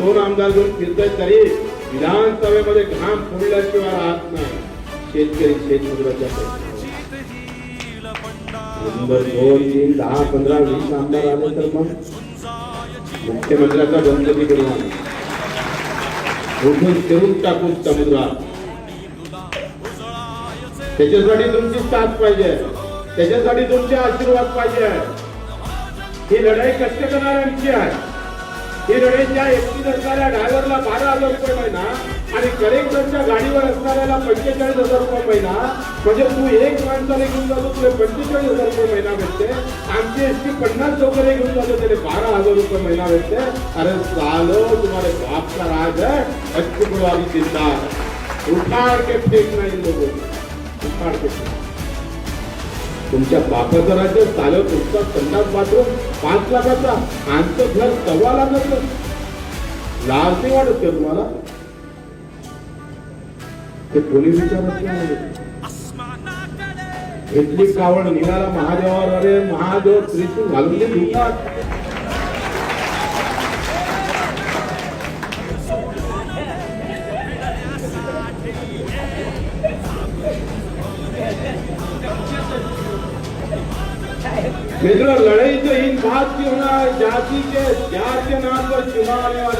2 आमदार घेऊन फिरताय तरी विधानसभेमध्ये घाम फुलल्याशिवाय राहत नाही. शेतकरी शेतमजुराच्या नंबर 2, 3, 10, 15, 20 आमदार आले तर मग मुख्यमंत्र्याचा गणपती करून उठून फिरून टाकून समुद्रात. त्याच्यासाठी तुमची साथ पाहिजे, त्याच्यासाठी तुमचे आशीर्वाद पाहिजे. ही लढाई कष्ट करणाऱ्यांची आहे. ही लढाई त्या एकटीत असणाऱ्या ड्रायव्हरला 12,000 रुपये महिना आणि कलेक्टरच्या गाडीवर असणाऱ्याला 45,000 रुपये महिना, म्हणजे तू एक माणसाने घेऊन जातो तुला 45,000 रुपये महिना भेटते. आमची एसटी 50 लोकांनी घेऊन जातो त्याला 12,000 रुपये महिना भेटते. अरे सालो तुम्हारे बाप का राज है, अच्छी चिंता उखाड़ के फेकना इन लोगों को, उखाड़ के. तुमच्या बापाचं राज्य चालव, तुमचा संडास बाथरूम 5 लाखाचा, आमचं घर 1.25 लाखाचं. लाज नाही वाटत का तुम्हाला? ते कोणी विचारत नाही. घेतली कावड निघाला महादेवावर, अरे महादेव त्रिशूळ घालून ते दुखात. लड़ाई तो इन बात की होना, जाति के नाम पर चुनाव आने वाले